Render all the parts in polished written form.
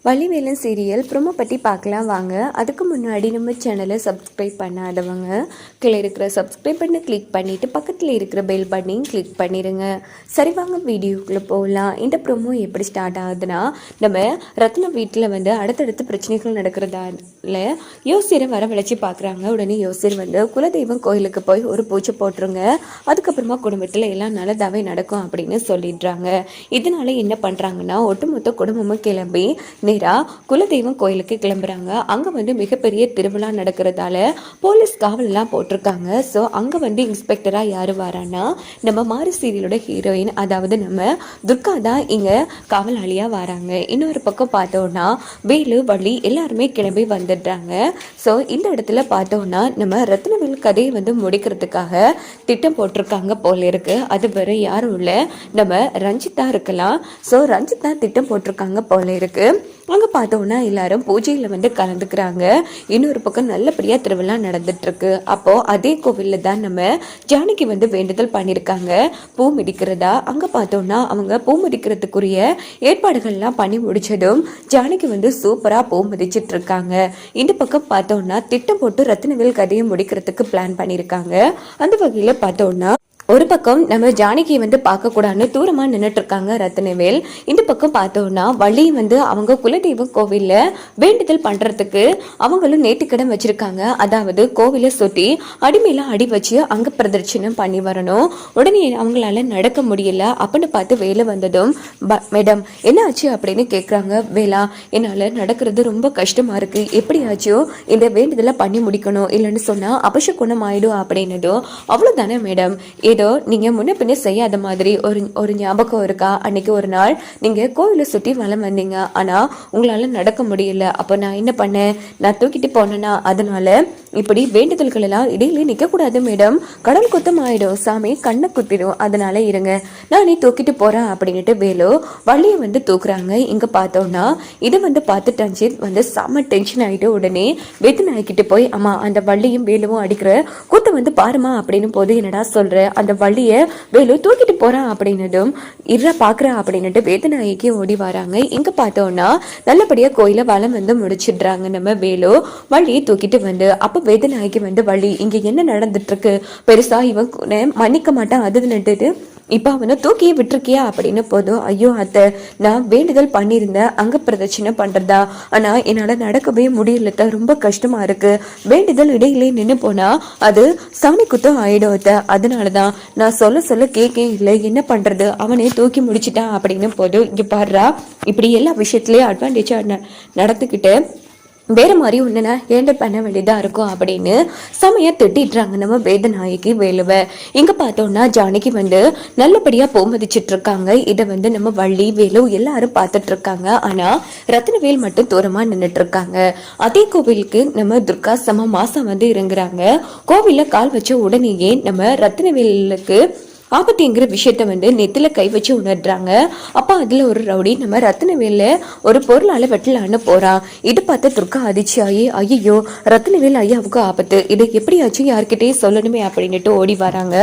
Vallivelan serial promo பற்றி பார்க்கலாம் வாங்க. அதுக்கு முன்னாடி நம்ம சேனலை சப்ஸ்கிரைப் பண்ணாதவங்க கீழே இருக்கிற சப்ஸ்கிரைப் பண்ணி கிளிக் பண்ணிவிட்டு பக்கத்தில் இருக்கிற பெல் பட்டனையும் கிளிக் பண்ணிடுங்க. சரி வாங்க வீடியோக்குள்ளே போகலாம். இந்த ப்ரோமோ எப்படி ஸ்டார்ட் ஆகுதுன்னா, நம்ம ரத்னம் வீட்டில் வந்து அடுத்தடுத்து பிரச்சனைகள் நடக்கிறதால யோசிரை வரவழைச்சி பார்க்குறாங்க. உடனே யோசிர் வந்து குலதெய்வம் கோயிலுக்கு போய் ஒரு பூஜை போட்டுருங்க, அதுக்கப்புறமா குடும்பத்தில் எல்லாம் நல்லதாகவே நடக்கும் அப்படின்னு சொல்லிடுறாங்க. இதனால என்ன பண்ணுறாங்கன்னா, ஒட்டுமொத்த குடும்பமும் கிளம்பி குலதெய்வம் கோயிலுக்கு கிளம்புறாங்க. அங்க வந்து மிகப்பெரிய திருவிழா நடக்கிறதால போலீஸ் காவல்லாம் போட்டிருக்காங்க. ஸோ அங்க வந்து இன்ஸ்பெக்டரா யாரு வரான்னா, நம்ம மாரி சீரியலோட ஹீரோயின், அதாவது நம்ம துர்கா தான் இங்க காவலாளியா வராங்க. இன்னொரு பக்கம் பார்த்தோம்னா வேலு வள்ளி எல்லாருமே கிளம்பி வந்துடுறாங்க. ஸோ இந்த இடத்துல பார்த்தோம்னா நம்ம ரத்னவேல் கதையை வந்து முடிக்கிறதுக்காக திட்டம் போட்டிருக்காங்க போல இருக்கு. அது வேற யாரும் இல்லை, நம்ம ரஞ்சிதா இருக்கலாம். ஸோ ரஞ்சிதா திட்டம் போட்டிருக்காங்க போல இருக்கு. அங்கே பார்த்தோன்னா எல்லாரும் பூஜையில் வந்து கலந்துக்கிறாங்க. இன்னொரு பக்கம் நல்லபடியாக திருவிழா நடந்துட்டு இருக்கு. அப்போ அதே கோவிலில் தான் நம்ம ஜானகி வந்து வேண்டுதல் பண்ணியிருக்காங்க பூ மிதிக்கிறதா. அங்கே பார்த்தோன்னா அவங்க பூ மிதிக்கிறதுக்குரிய ஏற்பாடுகள்லாம் பண்ணி முடிச்சதும் ஜானகி வந்து சூப்பராக பூ மிதிச்சிட்டு இருக்காங்க. இந்த பக்கம் பார்த்தோன்னா திட்டம் போட்டு ரத்னவேல் கதையை முடிக்கிறதுக்கு பிளான் பண்ணியிருக்காங்க. அந்த வகையில் பார்த்தோன்னா ஒரு பக்கம் நம்ம ஜானகியை வந்து பார்க்கக்கூடாதுன்னு தூரமாக நின்றுட்டு இருக்காங்க ரத்னவேல். இந்த பக்கம் பார்த்தோம்னா வள்ளி வந்து அவங்க குலதெய்வம் கோவிலில் வேண்டுதல் பண்ணுறதுக்கு அவங்களும் நேர்த்திக்கடன் வச்சுருக்காங்க. அதாவது கோவிலை சுற்றி அடிமையெல்லாம் அடி வச்சு அங்கே பிரதட்சணம் பண்ணி வரணும். உடனே அவங்களால நடக்க முடியல அப்படின்னு பார்த்து வேலை வந்ததும், மேடம் என்ன ஆச்சு அப்படின்னு கேட்குறாங்க. வேலா, என்னால் நடக்கிறது ரொம்ப கஷ்டமாக இருக்குது, எப்படியாச்சும் இந்த வேண்டுதலை பண்ணி முடிக்கணும், இல்லைன்னு சொன்னால் அபசகுணம் ஆயிடும் அப்படின்னதும், அவ்வளோதானே மேடம், ஏதோ நீங்க முன்ன பின்ன செய்யாத மாதிரி ஒரு ஞாபகம் இருக்கா? அன்னைக்கு ஒரு நாள் நீங்க கோவிலை சுற்றி வலம் வந்தீங்க, ஆனா உங்களால நடக்க முடியல. அப்போ நான் என்ன பண்ணேன், நான் தூக்கிட்டு போனேன்னா, அதனால இப்படி வேண்டுதல்கள் எல்லாம் இடையிலே நிக்க கூடாது மேடம், கடல் குத்தம் ஆயிடும், சாமி கண்ணை குத்திடும், அதனால இருங்க நானே தூக்கிட்டு போறேன் அப்படின்ட்டு வேலு வள்ளியை வந்து தூக்குறாங்க. இங்க பார்த்தோம்னா இதை வந்து பார்த்து ரஞ்சித் வந்து செம்ம டென்ஷன் ஆயிட்டு உடனே வெத்து நாய்க்கிட்டு போய், அம்மா அந்த வள்ளியும் வேலுவும் அடிக்கிற கூத்த வந்து பாருமா அப்படின்னு போது, என்னடா சொல்ற, அந்த வள்ளிய வேலு தூக்கிட்டு போறான் அப்படின்னதும், இற பாக்குறா அப்படின்னுட்டு வேதநாயகி ஓடி வராங்க. இங்க பார்த்தோம்னா நல்லபடியா கோயில வளம் வந்து முடிச்சிடுறாங்க நம்ம வேலு வள்ளியை தூக்கிட்டு வந்து. அப்ப வேதநாயகி வந்து, வள்ளி இங்க என்ன நடந்துட்டு இருக்கு, பெருசா இவன் மன்னிக்க மாட்டான் அது நட்டுட்டு இப்ப அவனை தூக்கியே விட்டுருக்கியா அப்படின்னு போதும், ஐயோ அத்தை, நான் வேண்டுதல் பண்ணியிருந்தேன் அங்க பிரதட்சணை பண்றதா, ஆனா என்னால நடக்கவே முடியல, ரொம்ப கஷ்டமா இருக்கு, வேண்டுதல் இடையிலே நின்று போனா அது சாமி குத்தம் ஆயிடும் அத்தை, அதனாலதான் நான் சொல்ல கேட்க இல்லை, என்ன பண்றது, அவனே தூக்கி முடிச்சிட்டான் அப்படின்னு போதும். இங்க பாடுறா, இப்படி எல்லா விஷயத்திலயும் அட்வான்டேஜா நடந்துக்கிட்டு வேற மாதிரி ஒன்றுனா ஹேண்டில் பண்ண வேண்டியதாக இருக்கும் அப்படின்னு செமையா திட்டிடுறாங்க நம்ம வேதநாயகி வேலுவை. இங்க பார்த்தோம்னா ஜானகி வந்து நல்லபடியா போமதிச்சிட்டு இருக்காங்க. இதை வந்து நம்ம வள்ளி வேலு எல்லாரும் பார்த்துட்டு இருக்காங்க. ஆனா ரத்னவேல் மட்டும் தூரமா நின்றுட்டு இருக்காங்க. அதே கோவிலுக்கு நம்ம துர்கா சம மாசம் வந்து இறங்குறாங்க. கோவில்ல கால் வச்ச உடனேயே நம்ம ரத்னவேலுக்கு ஆபத்துங்கிற விஷயத்த வந்து நெத்தில கை வச்சு உணர்றாங்க. அப்ப அதுல ஒரு ரவுடி நம்ம ரத்னவேல ஒரு பொருளால வெட்டலான்னு போறான். இது பார்த்து துர்கா அதிர்ச்சி ஆகி, ஐயோ ரத்னவேல் ஐயாவுக்கு ஆபத்து, இதை எப்படியாச்சும் யார்கிட்டயும் சொல்லணுமே அப்படின்னுட்டு ஓடி வராங்க.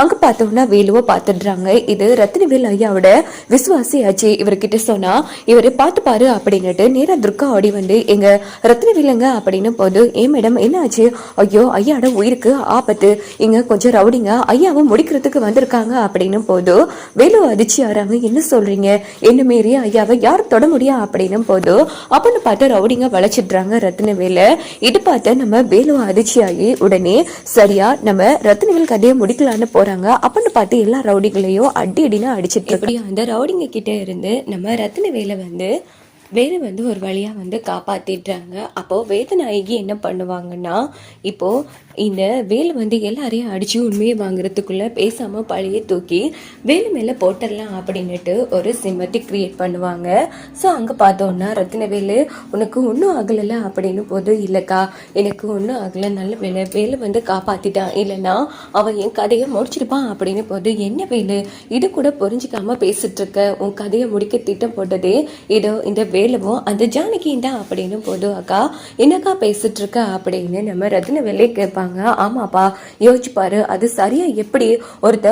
அங்க பார்த்தோம்னா வேலுவை பார்த்துடுறாங்க. இது ரத்னவேல் ஐயாவோட விசுவாசி ஆச்சு, இவர்கிட்ட சொன்னா இவரு பார்த்து பாரு அப்படின்னுட்டு நேரா துர்கா ஓடி வந்து, எங்க ரத்னவேலங்க அப்படின்னு போது, ஏன் மேடம் என்ன ஆச்சு, ஐயோ ஐயாவோட உயிருக்கு ஆபத்து, இங்க கொஞ்சம் ரவுடிங்க ஐயாவை முடிக்கிறதுக்கு வந்திருக்காங்க அப்படின்னு போது வேலு அதிர்ச்சி ஆறாங்க. என்ன சொல்றீங்க, என்ன மீறி ஐயாவை யார் தொட முடியா அப்படின்னு போது, அப்படின்னு பார்த்து ரவுடிங்க வளைச்சிடுறாங்க ரத்னவேல. இது பார்த்து நம்ம வேலு அதிர்ச்சி ஆகி உடனே சரியா நம்ம ரத்னவேல் கதையை முடிக்கலான்னு போறாங்க. அப்படின்னு பார்த்து எல்லா ரவுடிகளையும் அடினா அடிச்சிட்டு இப்படி அந்த ரவுடிங்க கிட்ட இருந்து நம்ம ரத்னவேல வந்து வேறு வந்து ஒரு வழியாக வந்து காப்பாற்றிடுறாங்க. அப்போது வேதநாயகி என்ன பண்ணுவாங்கன்னா, இப்போது இந்த வேலு வந்து எல்லாரையும் அடித்து உண்மையை வாங்குறதுக்குள்ளே பேசாமல் பழைய தூக்கி வேலு மேலே போட்டுடலாம் அப்படின்னுட்டு ஒரு சிம்மத்தி கிரியேட் பண்ணுவாங்க. ஸோ அங்கே பார்த்தோன்னா ரத்னவேலு உனக்கு ஒன்றும் ஆகலை அப்படின்னு போது, இல்லைக்கா எனக்கு ஒன்றும் ஆகலை, நல்ல வேலை, வேலு வந்து காப்பாற்றிட்டான், இல்லைன்னா அவன் என் கதையை முடிச்சிருப்பான் அப்படின்னு போது, என்ன வேலு இது கூட புரிஞ்சிக்காமல் பேசிட்டு இருக்க, உன் கதையை முடிக்க திட்டம் போட்டதே இதோ இந்த வேலுவும் அந்த ஜானகியும் தான் அப்படின்னு போதும். அக்கா என்னக்கா பேசிட்டு இருக்க அப்படின்னு நம்ம ரத்னவேலே கேட்பாங்க. ஆமாப்பா யோசிச்சு பாரு, அது சரியா எப்படி ஒருத்த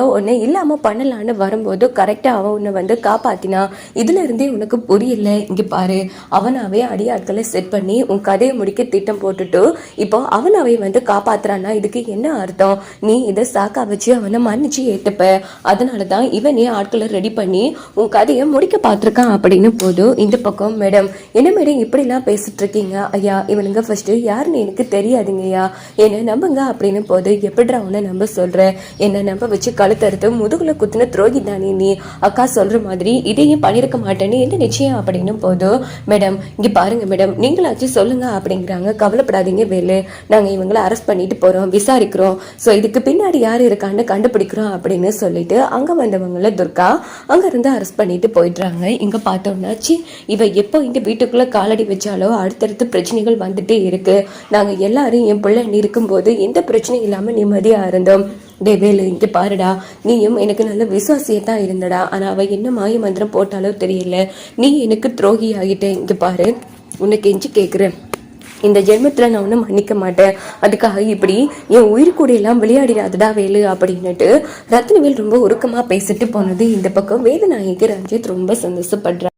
இல்லாம பண்ணலான்னு வரும்போது கரெக்டா அவன் உன்னை வந்து காப்பாத்தினா. இதுல இருந்தே உனக்கு புரியல. இங்க பாரு, அவனாவே அடியாட்களை செட் பண்ணி உன் கதையை முடிக்க திட்டம் போட்டுட்டு இப்போ அவனாவே வந்து காப்பாத்துறான்னா இதுக்கு என்ன அர்த்தம்? நீ இதை சாக்கா வச்சு அவனை மன்னிச்சு ஏத்துப்ப. அதனாலதான் இவனே ஆட்களை ரெடி பண்ணி உன் கதையை முடிக்க பார்த்திருக்கான் அப்படின்னு போதும். இந்த பக்கம் மேடம் என்ன மேடம் இப்படி எல்லாம் பேசிட்டு இருக்கீங்க? ஐயா இவனுங்க ஃபர்ஸ்ட் யாருன்னு எனக்கு தெரியாதுங்கய்யா, என்ன நம்புங்க அப்படின்னு போது. எப்படிடா உன்னை நம்ப சொல்ற? என்ன நம்ப வச்சு கழுத்தறுத்து முதுகுல குத்துன துரோகி தானே நீ. அக்கா சொல்ற மாதிரி இதையும் பண்ணிருக்க மாட்டேன்னு என்ன நிச்சயம் அப்படின்னு போதும். மேடம் இங்க பாருங்க மேடம், நீங்களாச்சும் சொல்லுங்க அப்படிங்கிறாங்க. கவலைப்படாதீங்க வேலு, நாங்க இவங்களை அரெஸ்ட் பண்ணிட்டு போறோம், விசாரிக்கிறோம், ஸோ இதுக்கு பின்னாடி யாரு இருக்கான்னு கண்டுபிடிக்கிறோம் அப்படின்னு சொல்லிட்டு அங்க வந்தவங்கள துர்கா அங்க இருந்து அரெஸ்ட் பண்ணிட்டு போயிடுறாங்க. இங்க பார்த்தோம்னாச்சு இவ எப்போ இந்த வீட்டுக்குள்ள காலடி வச்சாலோ அடுத்தடுத்து பிரச்சனைகள் வந்துட்டே இருக்கு. நாங்க எல்லாரும் என் பிள்ளை இருக்கும்போது எந்த பிரச்சனையும் இல்லாம நிம்மதியா இருந்தோம். டே வேலு இங்க பாருடா, நீயும் எனக்கு நல்ல விசுவாசியத்தான் இருந்தடா, ஆனா அவ என்ன மாய மந்திரம் போட்டாலோ தெரியல, நீ எனக்கு துரோகி ஆகிட்ட. இங்க பாரு, உன்னை கெஞ்சி கேக்குறேன், இந்த ஜென்மத்துல நான் ஒன்றும் மன்னிக்க மாட்டேன். அதுக்காக இப்படி என் உயிர் கூட எல்லாம் விளையாடிடாதடா வேலு அப்படின்னுட்டு ரத்னவேல் ரொம்ப உருக்கமா பேசிட்டு போனது. இந்த பக்கம் வேதநாயகி ரஞ்சித் ரொம்ப சந்தோஷப்படுறாங்க.